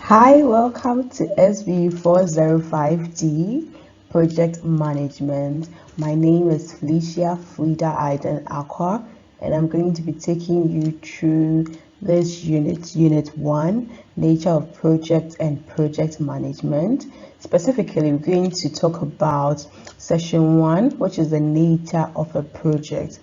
Hi, welcome to SB405D Project Management. My name is Felicia Frida Aiden Aqua, and I'm going to be taking you through this Unit 1, Nature of Project and Project Management. Specifically, we're going to talk about Session 1, which is the nature of a project.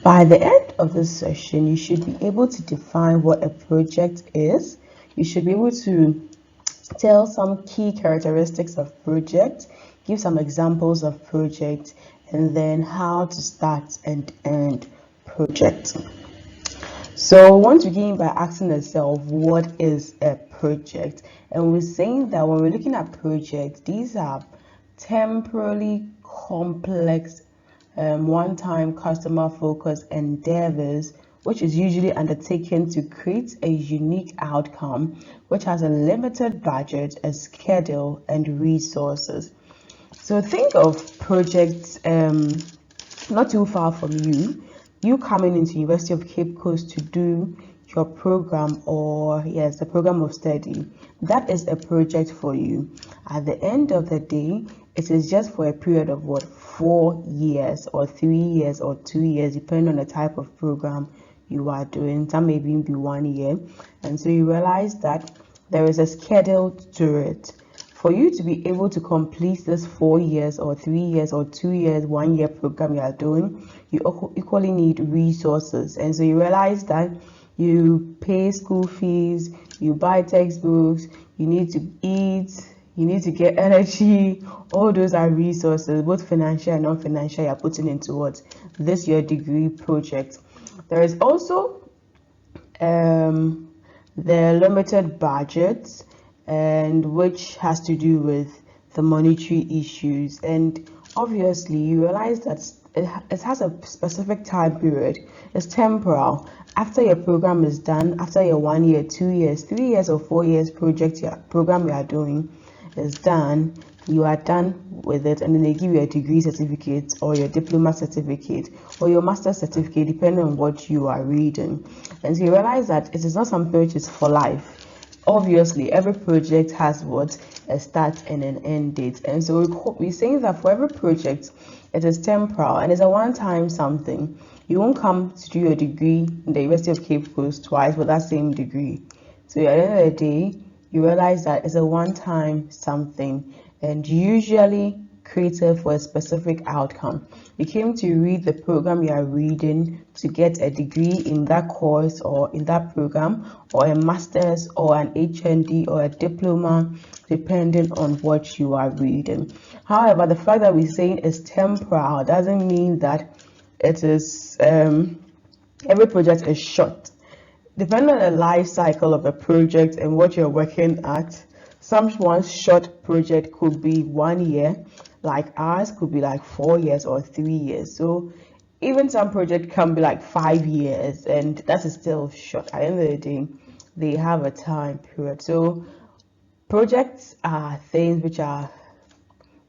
By the end of this session, you should be able to define what a project is. You should be able to tell some key characteristics of project, give some examples of project, and then how to start and end project. So we want to begin by asking ourselves, what is a project? And we're saying that when we're looking at projects, these are temporally complex, one-time customer-focused endeavors, which is usually undertaken to create a unique outcome, which has a limited budget, a schedule, and resources. So think of projects not too far from you coming into University of Cape Coast to do your program, or yes, the program of study. That is a project for you. At the end of the day, it is just for a period of 4 years or 3 years or 2 years, depending on the type of program you are doing. Some may even be 1 year. And so you realize that there is a schedule to it. For you to be able to complete this 4 years or 3 years or 2 years, 1 year program you are doing, you equally need resources. And so you realize that you pay school fees, you buy textbooks, you need to eat, you need to get energy. All those are resources, both financial and non-financial, you're putting into what? This your degree project. There is also the limited budget, and which has to do with the monetary issues. And obviously you realize that it has a specific time period. It's temporal. After your program is done, after your 1 year, 2 years, 3 years, or 4 years program you are doing is done, you are done with it, and then they give you a degree certificate or your diploma certificate or your master's certificate, depending on what you are reading. And so you realize that it is not something which is for life. Obviously, every project has what? A start and an end date. And so we're saying that for every project, it is temporal and it's a one-time something. You won't come to do your degree in the University of Cape Coast twice for that same degree. So at the end of the day, you realize that it's a one-time something, and usually created for a specific outcome. You came to read the program you are reading to get a degree in that course or in that program, or a master's or an HND or a diploma, depending on what you are reading. However, the fact that we're saying it's temporal doesn't mean that it is every project is short. Depending on the life cycle of a project and what you're working at, someone's short project could be 1 year, like ours could be like 4 years or 3 years. So even some project can be like 5 years, and that is still short. At the end of the day, they have a time period. So projects are things which are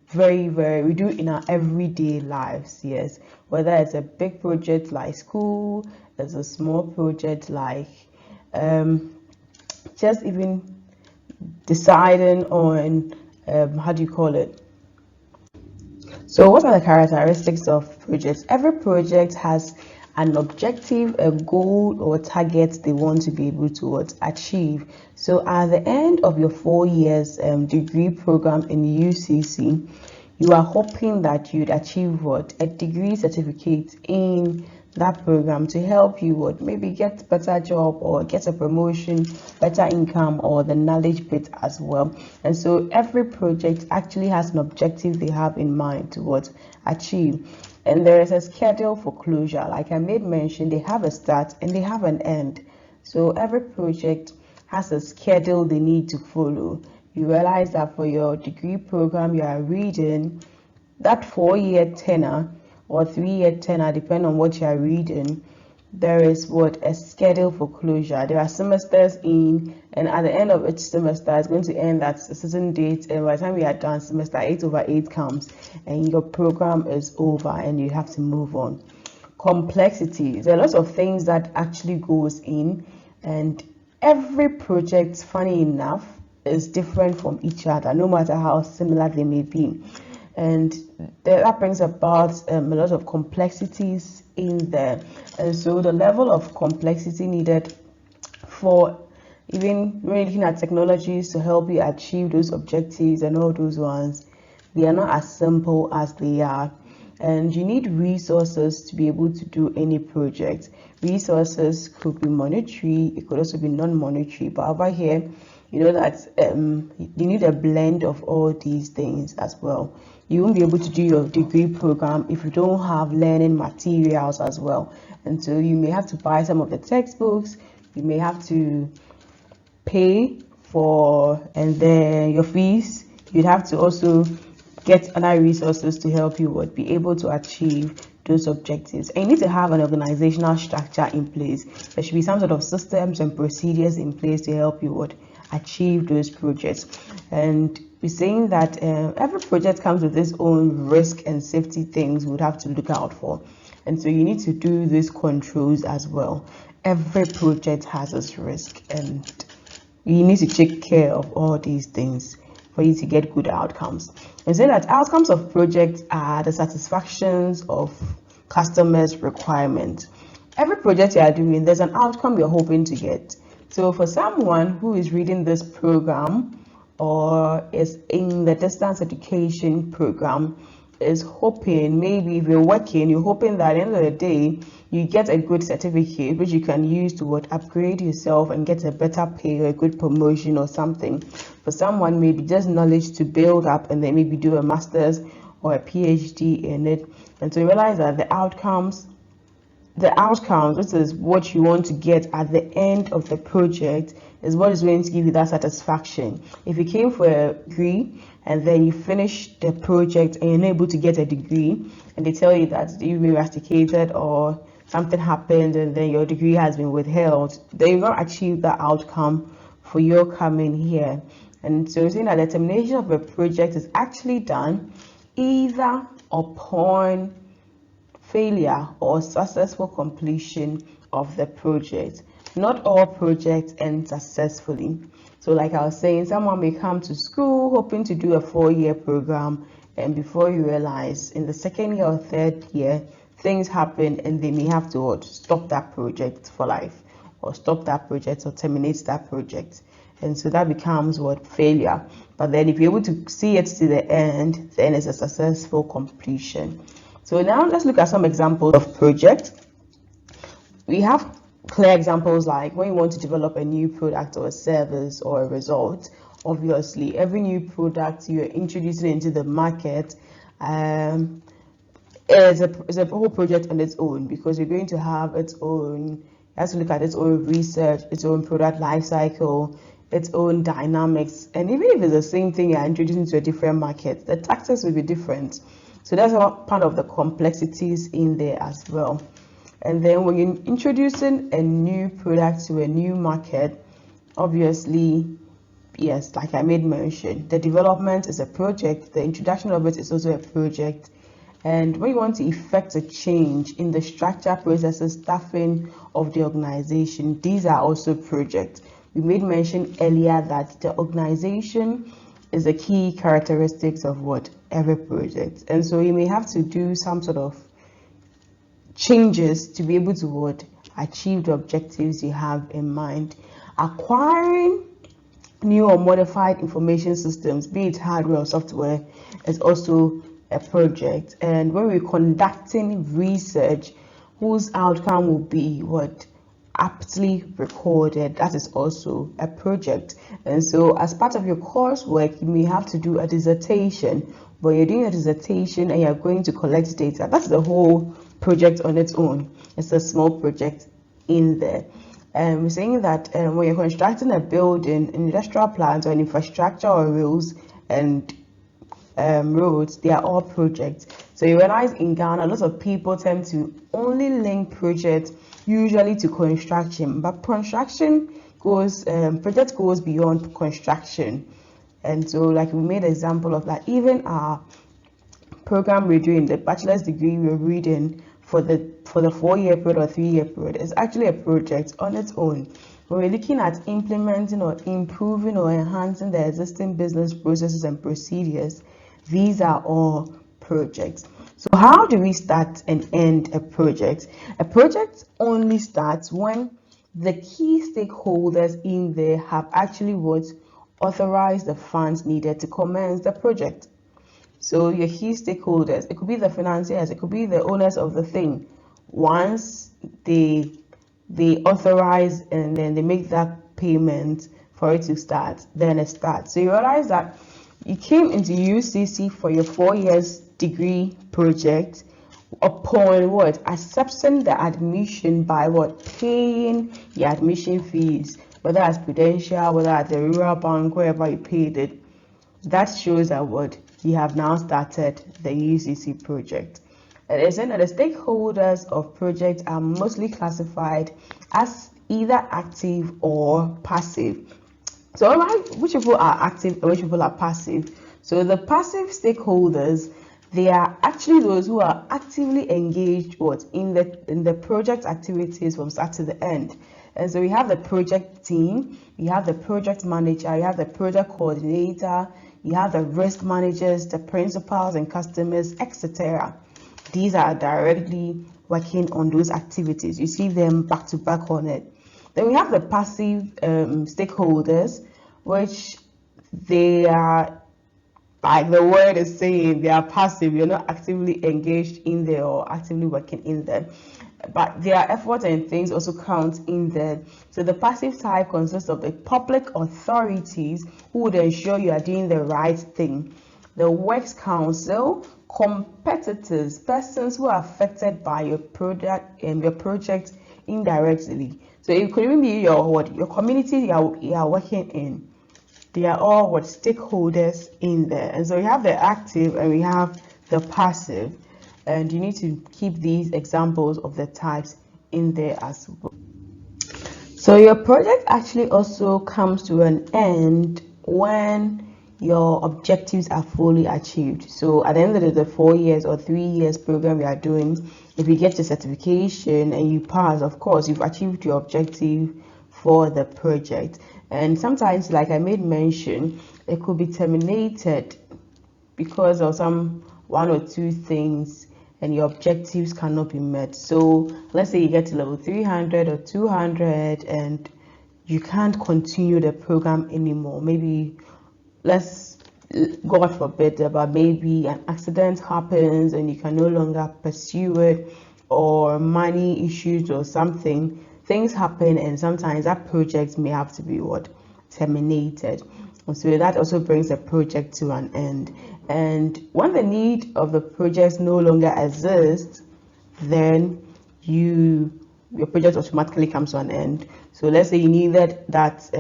very we do in our everyday lives. Yes, whether it's a big project like school, it's a small project like just even deciding on how do you call it. So what are the characteristics of projects? Every project has an objective, a goal or target they want to be able to achieve. So at the end of your 4 years degree program in UCC, you are hoping that you'd achieve what? A degree certificate in that program to help you maybe get better job or get a promotion, better income, or the knowledge bit as well. And so every project actually has an objective they have in mind to achieve. And there is a schedule for closure. Like I made mention, they have a start and they have an end. So every project has a schedule they need to follow. You realize that for your degree program you are reading, that 4-year tenure or 3-year tenure, depending on what you are reading, there is a schedule for closure. There are semesters in, and at the end of each semester it's going to end at a certain date, and by the time we are done, semester 8/8 comes and your program is over and you have to move on. Complexity, there are lots of things that actually goes in, and every project, funny enough, is different from each other, no matter how similar they may be. And that brings about a lot of complexities in there. And so the level of complexity needed for even when looking at technologies to help you achieve those objectives and all those ones, they are not as simple as they are. And you need resources to be able to do any project. Resources could be monetary, it could also be non-monetary, but over here you know that you need a blend of all these things as well. You won't be able to do your degree program if you don't have learning materials as well, and so you may have to buy some of the textbooks, you may have to pay for and then your fees. You'd have to also get other resources to help you be able to achieve those objectives. And you need to have an organizational structure in place. There should be some sort of systems and procedures in place to help you achieve those projects. And we're saying that every project comes with its own risk and safety things we would have to look out for. And so you need to do these controls as well. Every project has its risk, and you need to take care of all these things for you to get good outcomes. And so that outcomes of projects are the satisfactions of customers' requirements. Every project you are doing, there's an outcome you're hoping to get. So for someone who is reading this program or is in the distance education program, is hoping, maybe if you're working, you're hoping that at the end of the day you get a good certificate which you can use to upgrade yourself and get a better pay or a good promotion or something. For someone, maybe just knowledge to build up and then maybe do a master's or a PhD in it, and to realize that the outcomes, which is what you want to get at the end of the project, is what is going to give you that satisfaction. If you came for a degree and then you finish the project and you're not able to get a degree, and they tell you that you've been rusticated or something happened and then your degree has been withheld, then you've not achieved the outcome for your coming here. And so saying that the termination of a project is actually done either upon failure or successful completion of the project. Not all projects end successfully. So like I was saying, someone may come to school hoping to do a 4-year program, and before you realize, in the second year or third year, things happen and they may have to stop that project for life, or stop that project or terminate that project. And so that becomes failure. But then if you're able to see it to the end, then it's a successful completion. So now let's look at some examples of projects. We have clear examples like when you want to develop a new product or a service or a result. Obviously, every new product you're introducing into the market is a whole project on its own, because you're going to have its own, you have to look at its own research, its own product life cycle, its own dynamics. And even if it's the same thing you're introducing to a different market, the tactics will be different. So that's part of the complexities in there as well. And then when you're introducing a new product to a new market, obviously, yes, like I made mention, the development is a project, the introduction of it is also a project. And when you want to effect a change in the structure, processes, staffing of the organization, these are also projects. We made mention earlier that the organization is the key characteristics of every project. And so you may have to do some sort of changes to be able to achieve the objectives you have in mind. Acquiring new or modified information systems, be it hardware or software, is also a project. And when we're conducting research whose outcome will be aptly recorded, that is also a project. And so as part of your coursework, you may have to do a dissertation, but you're doing a dissertation and you're going to collect data. That's the whole project on its own. It's a small project in there. And we're saying that when you're constructing a building, an industrial plant, or an infrastructure, or rails and roads, they are all projects. So you realize in Ghana, a lot of people tend to only link projects usually to construction, but project goes beyond construction. And so like we made an example of that, even our program we're doing, the bachelor's degree we're reading for the 4-year period or 3-year period. It's actually a project on its own. When we're looking at implementing or improving or enhancing the existing business processes and procedures, these are all projects. So how do we start and end a project? A project only starts when the key stakeholders in there have actually authorized the funds needed to commence the project. So your key stakeholders, it could be the financiers, it could be the owners of the thing. Once they authorize and then they make that payment for it to start, then it starts. So you realize that you came into UCC for your 4 years degree project upon what? Accepting the admission by what? Paying your admission fees, whether as Prudential, whether at the Rural Bank, wherever you paid it. That shows that what? You have now started the UCC project. It isn't that the stakeholders of projects are mostly classified as either active or passive. So which people are active and which people are passive? So the passive stakeholders, they are actually those who are actively engaged in the project activities from start to the end. And so we have the project team, you have the project manager, you have the project coordinator, you have the risk managers, the principals and customers, etc. These are directly working on those activities. You see them back to back on it. Then we have the passive stakeholders, which they are, like the word is saying, they are passive. You're not actively engaged in there or actively working in there, but their efforts and things also count in there. So the passive type consists of the public authorities who would ensure you are doing the right thing, the works council, competitors, persons who are affected by your product and your project indirectly. So it could even be your community you are working in. They are all stakeholders in there. And so we have the active and we have the passive, and you need to keep these examples of the types in there as well. So your project actually also comes to an end when your objectives are fully achieved. So at the end of the 4 years or 3 years program we are doing, if you get your certification and you pass, of course you've achieved your objective for the project. And sometimes, like I made mention, it could be terminated because of some 1 or 2 things and your objectives cannot be met. So let's say you get to level 300 or 200 and you can't continue the program anymore. Maybe, God forbid, but maybe an accident happens and you can no longer pursue it, or money issues or something. Things happen and sometimes that project may have to be terminated. So that also brings the project to an end. And when the need of the project no longer exists, then your project automatically comes to an end. So let's say you needed that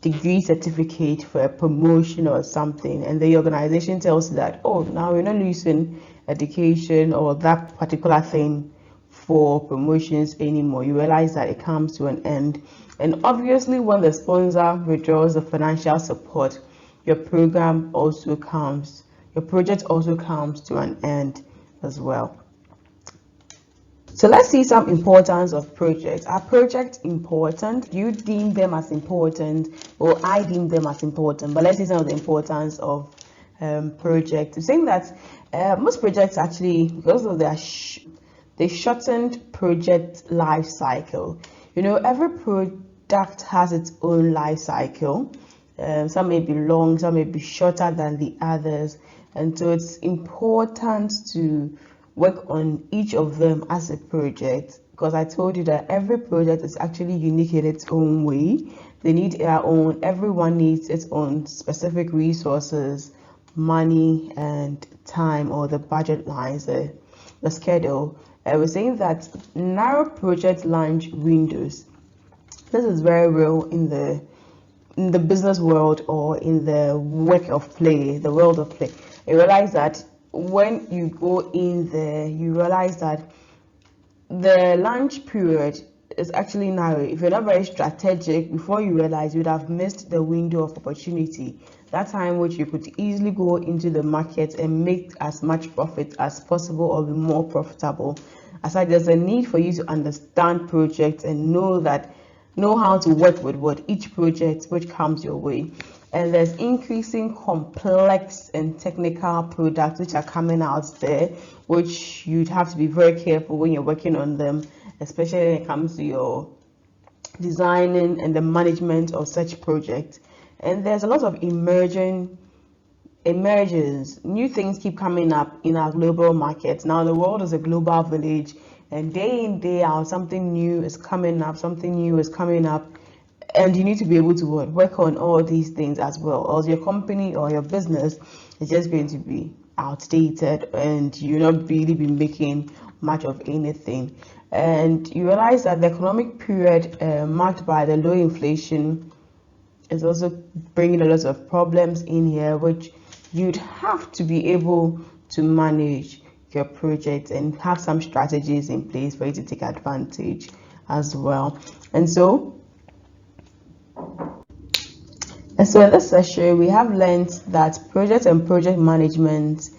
degree certificate for a promotion or something, and the organization tells you that, oh, now we're not using education or that particular thing for promotions anymore. You realize that it comes to an end. And obviously when the sponsor withdraws the financial support, your project also comes to an end as well. So let's see some importance of projects. Are projects important? Do you deem them as important? Or I deem them as important? But let's see some of the importance of projects. I'm saying that most projects actually, because of the shortened project life cycle. Every product has its own life cycle. Some may be long, some may be shorter than the others. And so it's important to work on each of them as a project, because I told you that every project is actually unique in its own way. They need their own, everyone needs its own specific resources, money and time, or the budget lines, the schedule. I was saying that narrow project launch windows. This is very real in the business world or in the world of play. You realize that when you go in there, you realize that the launch period is actually narrow. If you're not very strategic, before you realize, you'd have missed the window of opportunity, that time which you could easily go into the market and make as much profit as possible or be more profitable. Aside, there's a need for you to understand projects and know how to work with what each project which comes your way. And there's increasing complex and technical products which are coming out there, which you'd have to be very careful when you're working on them, especially when it comes to your designing and the management of such projects. And there's a lot of emergence. New things keep coming up in our global markets. Now the world is a global village, and day in, day out, something new is coming up, and you need to be able to work on all these things as well, or your company or your business is just going to be outdated and you'll not really be making much of anything. And you realize that the economic period marked by the low inflation is also bringing a lot of problems in here, which you'd have to be able to manage your project and have some strategies in place for you to take advantage as well. And so in this session, we have learned that project and project management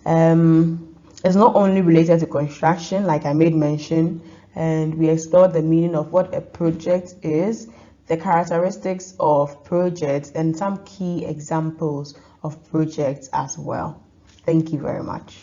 is not only related to construction, like I made mention, and we explored the meaning of what a project is, the characteristics of projects, and some key examples of projects as well. Thank you very much.